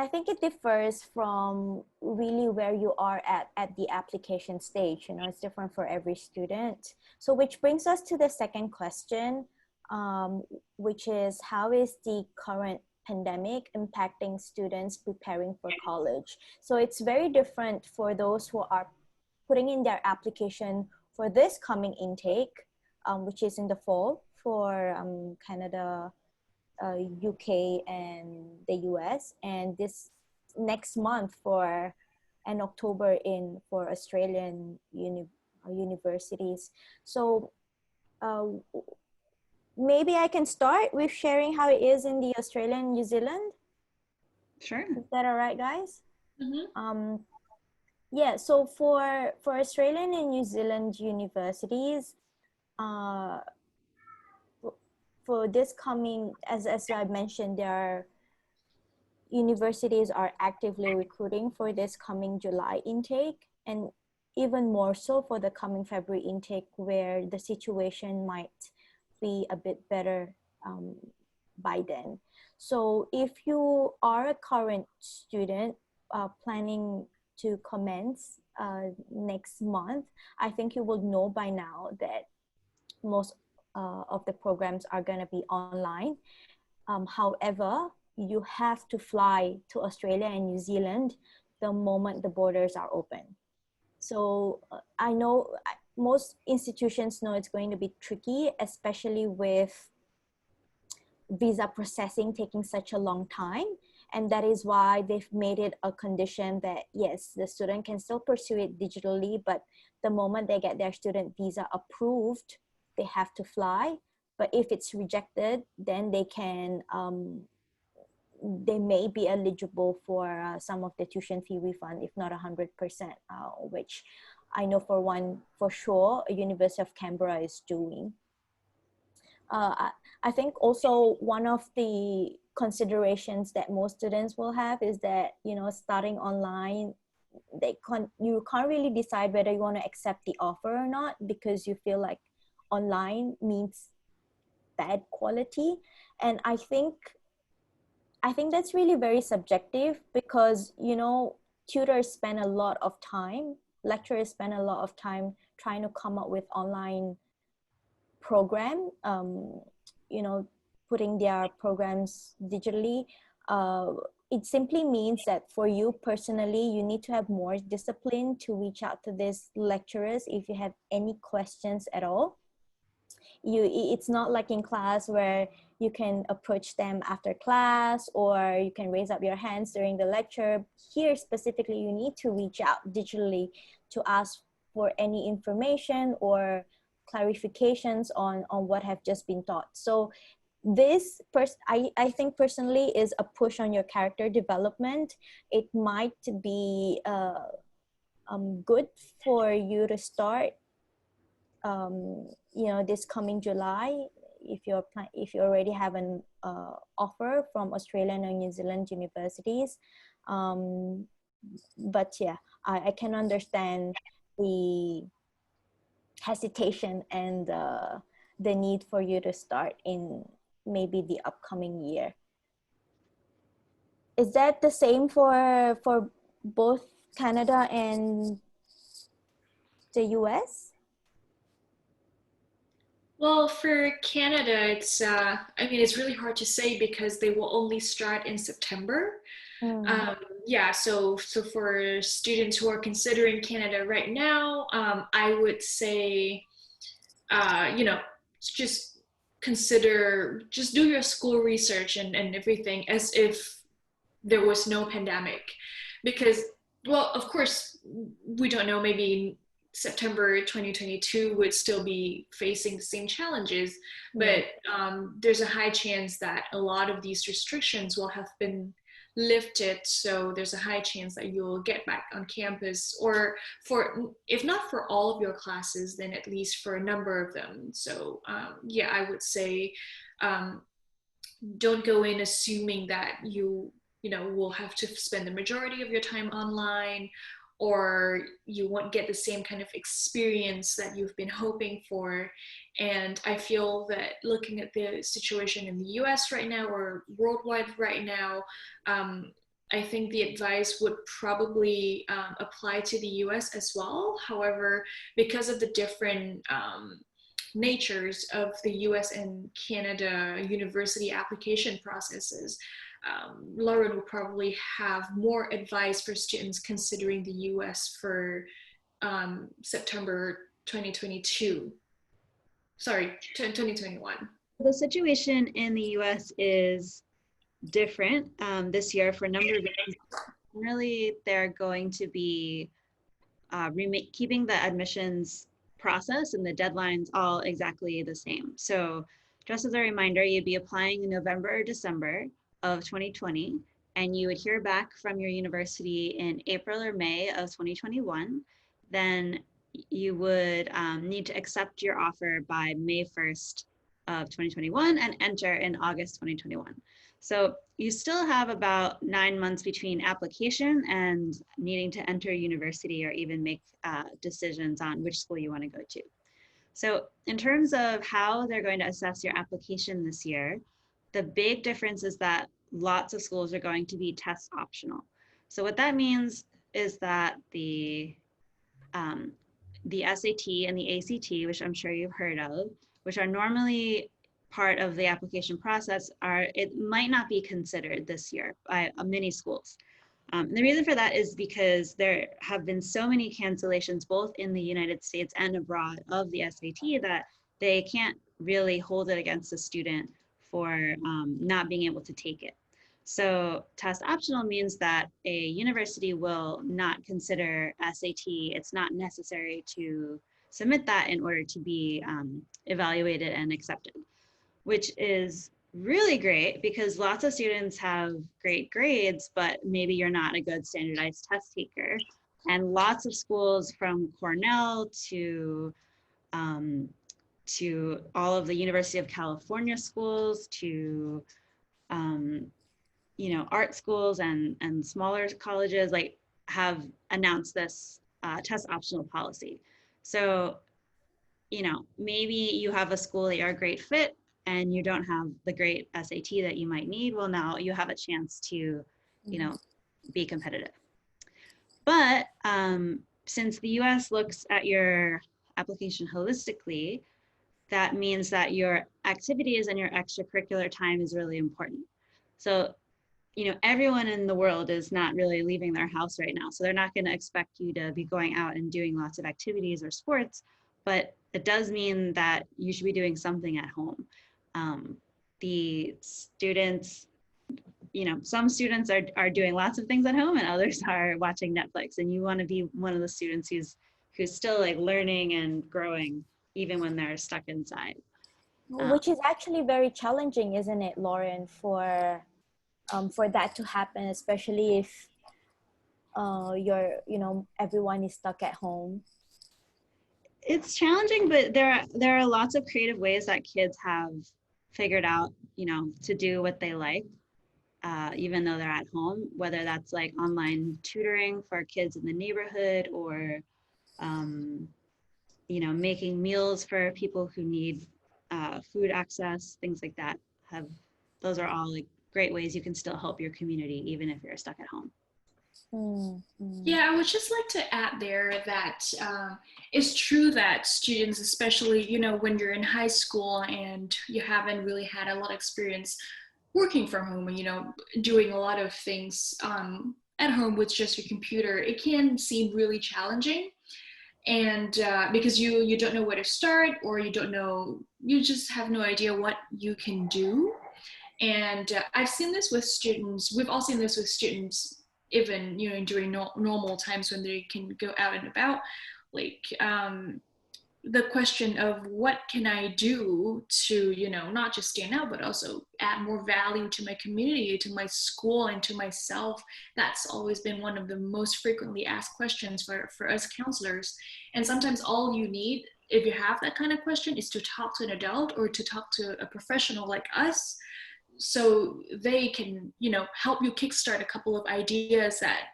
I think it differs from really where you are at the application stage. You know, it's different for every student. So which brings us to the second question, which is how is the current pandemic impacting students preparing for college? So it's very different for those who are putting in their application for this coming intake, which is in the fall for Canada, UK and the US, and this next month for and October in for Australian universities. So uh, maybe I can start with sharing how it is in the Australia and New Zealand. Sure. Is that all right, guys? Mm-hmm. Yeah, so for Australian and New Zealand universities, uh, for this coming, as I mentioned, there are universities are actively recruiting for this coming July intake, and even more so for the coming February intake, where the situation might be a bit better by then. So if you are a current student planning to commence next month, I think you will know by now that most of the programs are going to be online. However, you have to fly to Australia and New Zealand the moment the borders are open. So I know most institutions know it's going to be tricky, especially with visa processing taking such a long time. And that is why they've made it a condition that, yes, the student can still pursue it digitally, but the moment they get their student visa approved, they have to fly. But if it's rejected, then they may be eligible for some of the tuition fee refund, if not 100%, which I know for sure, University of Canberra is doing. I think also one of the considerations that most students will have is that, you know, starting online, you can't really decide whether you want to accept the offer or not, because you feel like online means bad quality. And I think that's really very subjective, because, you know, tutors spend a lot of time, lecturers spend a lot of time trying to come up with online program, you know, putting their programs digitally. It simply means that for you personally, you need to have more discipline to reach out to these lecturers if you have any questions at all. It's not like in class where you can approach them after class, or you can raise up your hands during the lecture. Here specifically, you need to reach out digitally to ask for any information or clarifications on what have just been taught. So this I think personally is a push on your character development. It might be good for you to start you know, this coming July, if you already have an offer from Australian or New Zealand universities. But yeah, I can understand the hesitation and the need for you to start in maybe the upcoming year. Is that the same for both Canada and the US? Well, for Canada, I mean, it's really hard to say because they will only start in September. Mm. Um, yeah, so for students who are considering Canada right now, I would say, you know, just just do your school research and everything as if there was no pandemic. Because, well, of course, we don't know, maybe September 2022 would still be facing the same challenges, Yeah. but there's a high chance that a lot of these restrictions will have been lifted, so there's a high chance that you'll get back on campus, or for, if not for all of your classes, then at least for a number of them. So yeah, I would say um, don't go in assuming that you know will have to spend the majority of your time online, or you won't get the same kind of experience that you've been hoping for. And I feel that looking at the situation in the US right now, or worldwide right now, I think the advice would probably apply to the US as well. However, because of the different natures of the US and Canada university application processes, Lauren would probably have more advice for students considering the US for September 2022. Sorry, 2021. The situation in the US is different this year for a number of reasons. Really, they're going to be keeping the admissions process and the deadlines all exactly the same. So just as a reminder, you'd be applying in November or December of 2020, and you would hear back from your university in April or May of 2021. Then you would need to accept your offer by May 1st of 2021 and enter in August 2021. So you still have about 9 months between application and needing to enter university or even make decisions on which school you want to go to. So in terms of how they're going to assess your application this year, the big difference is that lots of schools are going to be test optional. So what that means is that the SAT and the ACT, which I'm sure you've heard of, which are normally part of the application process, it might not be considered this year by many schools. And the reason for that is because there have been so many cancellations both in the United States and abroad of the SAT that they can't really hold it against a student for not being able to take it. So test optional means that a university will not consider SAT. It's not necessary to submit that in order to be evaluated and accepted, which is really great because lots of students have great grades, but maybe you're not a good standardized test taker. And lots of schools from Cornell to all of the University of California schools to art schools and smaller colleges have announced this test optional policy. So, maybe you have a school that you're a great fit and you don't have the great SAT that you might need. Well, now you have a chance to, be competitive. But since the US looks at your application holistically, that means that your activities and your extracurricular time is really important. So everyone in the world is not really leaving their house right now. So they're not going to expect you to be going out and doing lots of activities or sports, but it does mean that you should be doing something at home. The students, some students are doing lots of things at home and others are watching Netflix, and you want to be one of the students who's still learning and growing even when they're stuck inside. Which is actually very challenging, isn't it, Lauren, for that to happen, especially if everyone is stuck at home. It's challenging, but there are lots of creative ways that kids have figured out, to do what they like, even though they're at home, whether that's online tutoring for kids in the neighborhood or, making meals for people who need food access, things like that. Those are all great ways you can still help your community even if you're stuck at home. Yeah, I would just like to add there that it's true that students, especially, when you're in high school and you haven't really had a lot of experience working from home and, doing a lot of things at home with just your computer, it can seem really challenging. And because you don't know where to start, or you just have no idea what you can do. And I've seen this with students. We've all seen this with students, even during normal times when they can go out and about. The question of what can I do to not just stand out, but also add more value to my community, to my school, and to myself. That's always been one of the most frequently asked questions for us counselors. And sometimes all you need, if you have that kind of question, is to talk to an adult or to talk to a professional like us, so they can help you kickstart a couple of ideas that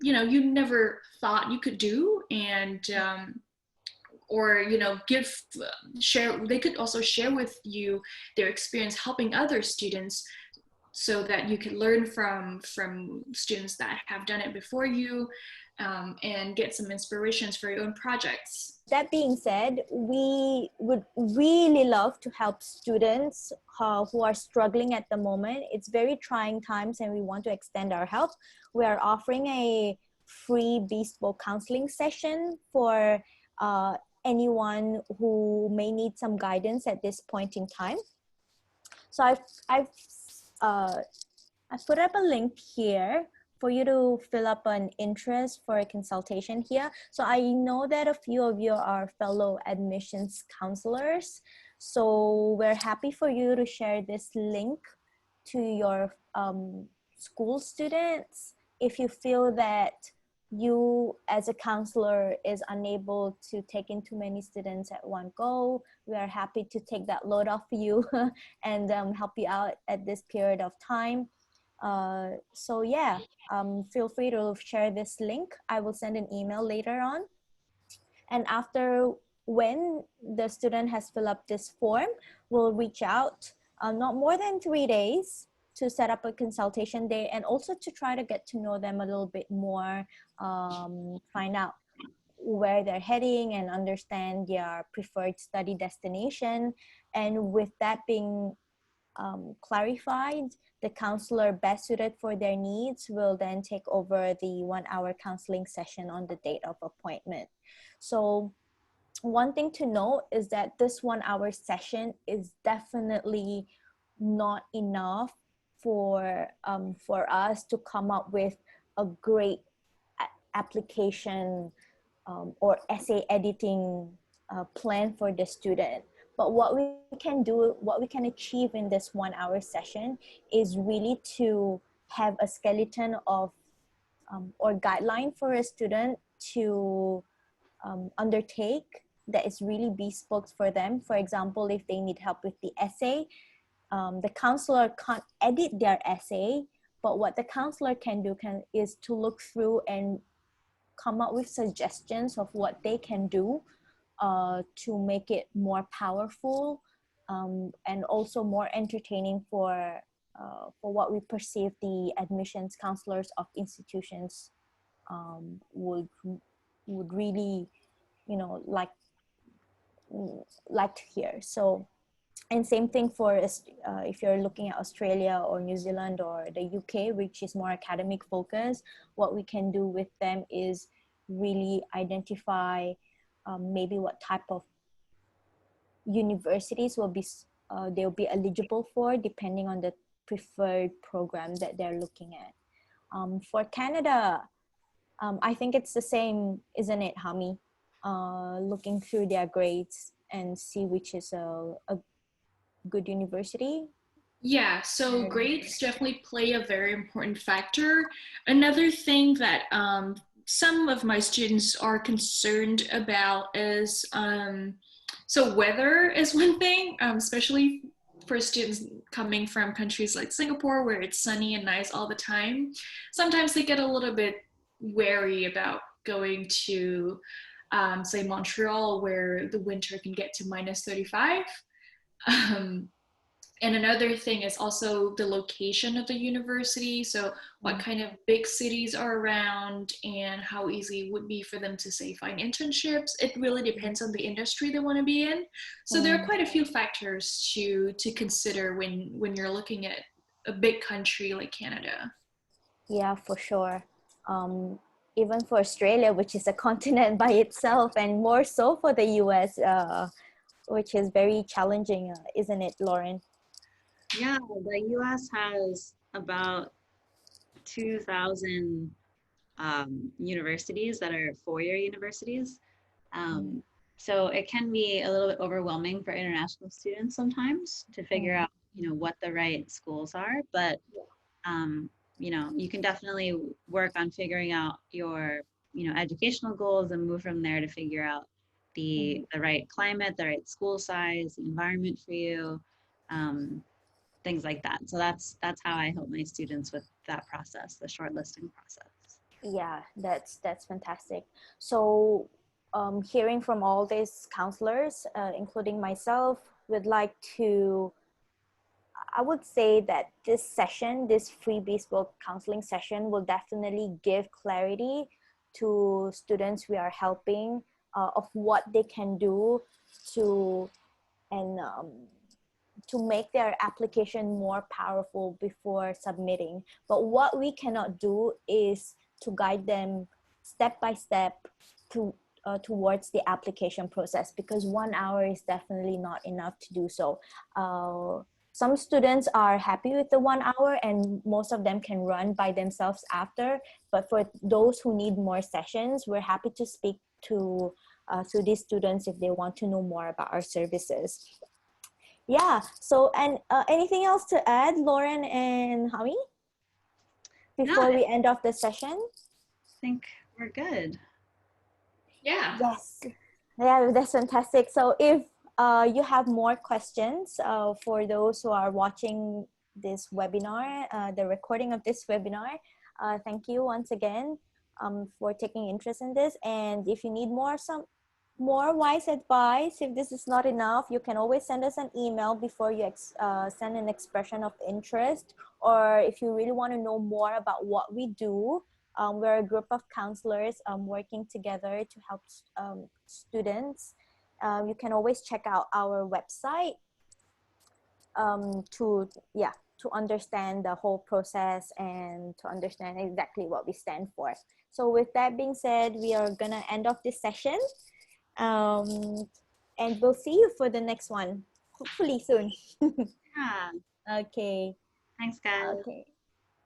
you never thought you could do. And or share. They could also share with you their experience helping other students so that you can learn from students that have done it before you, and get some inspirations for your own projects. That being said, we would really love to help students who are struggling at the moment. It's very trying times and we want to extend our help. We are offering a free bespoke counseling session for anyone who may need some guidance at this point in time. So uh, I've put up a link here for you to fill up an interest for a consultation here. So I know that a few of you are fellow admissions counselors. So we're happy for you to share this link to your school students. If you feel that you as a counselor is unable to take in too many students at one go, we are happy to take that load off you and help you out at this period of time. So yeah, feel free to share this link. I will send an email later on. And after, when the student has filled up this form, we'll reach out not more than 3 days to set up a consultation day, and also to try to get to know them a little bit more, find out where they're heading and understand their preferred study destination. And with that being clarified, the counselor best suited for their needs will then take over the 1-hour counseling session on the date of appointment. So one thing to note is that this 1-hour session is definitely not enough for us to come up with a great application or essay editing plan for the student. But what we can do, what we can achieve in this 1-hour session is really to have a skeleton of or guideline for a student to undertake that is really bespoke for them. For example, if they need help with the essay, the counselor can't edit their essay, but what the counselor can do is to look through and come up with suggestions of what they can do to make it more powerful and also more entertaining for what we perceive the admissions counselors of institutions would really, you know, like to hear. So, and same thing for if you're looking at Australia or New Zealand or the UK, which is more academic focused, what we can do with them is really identify maybe what type of universities will be they'll be eligible for depending on the preferred program that they're looking at. For Canada, I think it's the same, isn't it, Hami? Looking through their grades and see which is a good university. Yeah, so grades definitely play a very important factor. Another thing that some of my students are concerned about is so weather is one thing, especially for students coming from countries like Singapore where it's sunny and nice all the time. Sometimes they get a little bit wary about going to, say, Montreal, where the winter can get to minus 35. Um, and another thing is also the location of the university. So what kind of big cities are around and how easy it would be for them to, say, find internships. It really depends on the industry they want to be in. So there are quite a few factors to consider when you're looking at a big country like Canada. Yeah, for sure. Even for Australia, which is a continent by itself, and more so for the US, which is very challenging, isn't it, Lauren? Yeah, the US has about 2,000 universities that are four-year universities. So it can be a little bit overwhelming for international students sometimes to figure out, what the right schools are. But, you can definitely work on figuring out your, educational goals and move from there to figure out the right climate, the right school size, the environment for you. Things like that. So that's how I help my students with that process, the shortlisting process. Yeah, that's fantastic. So hearing from all these counselors, including myself, would like to I would say that this session, this free bespoke counseling session, will definitely give clarity to students we are helping of what they can do to and to make their application more powerful before submitting. But what we cannot do is to guide them step by step to towards the application process, because 1 hour is definitely not enough to do so. Some students are happy with the 1 hour and most of them can run by themselves after. But for those who need more sessions, we're happy to speak to these students if they want to know more about our services. Yeah. So, and anything else to add, Lauren and Hami, No, before I we end off the session? think we're good. Yeah. Yes. Yeah, that's fantastic. So if you have more questions for those who are watching this webinar, the recording of this webinar, thank you once again for taking interest in this. And if you need more wise advice, if this is not enough, you can always send us an email before you send an expression of interest. Or if you really want to know more about what we do, we're a group of counselors working together to help students. You can always check out our website to understand the whole process and to understand exactly what we stand for. So with that being said, we are gonna end off this session. And we'll see you for the next one, hopefully soon. Yeah. Okay. Thanks, guys. Okay.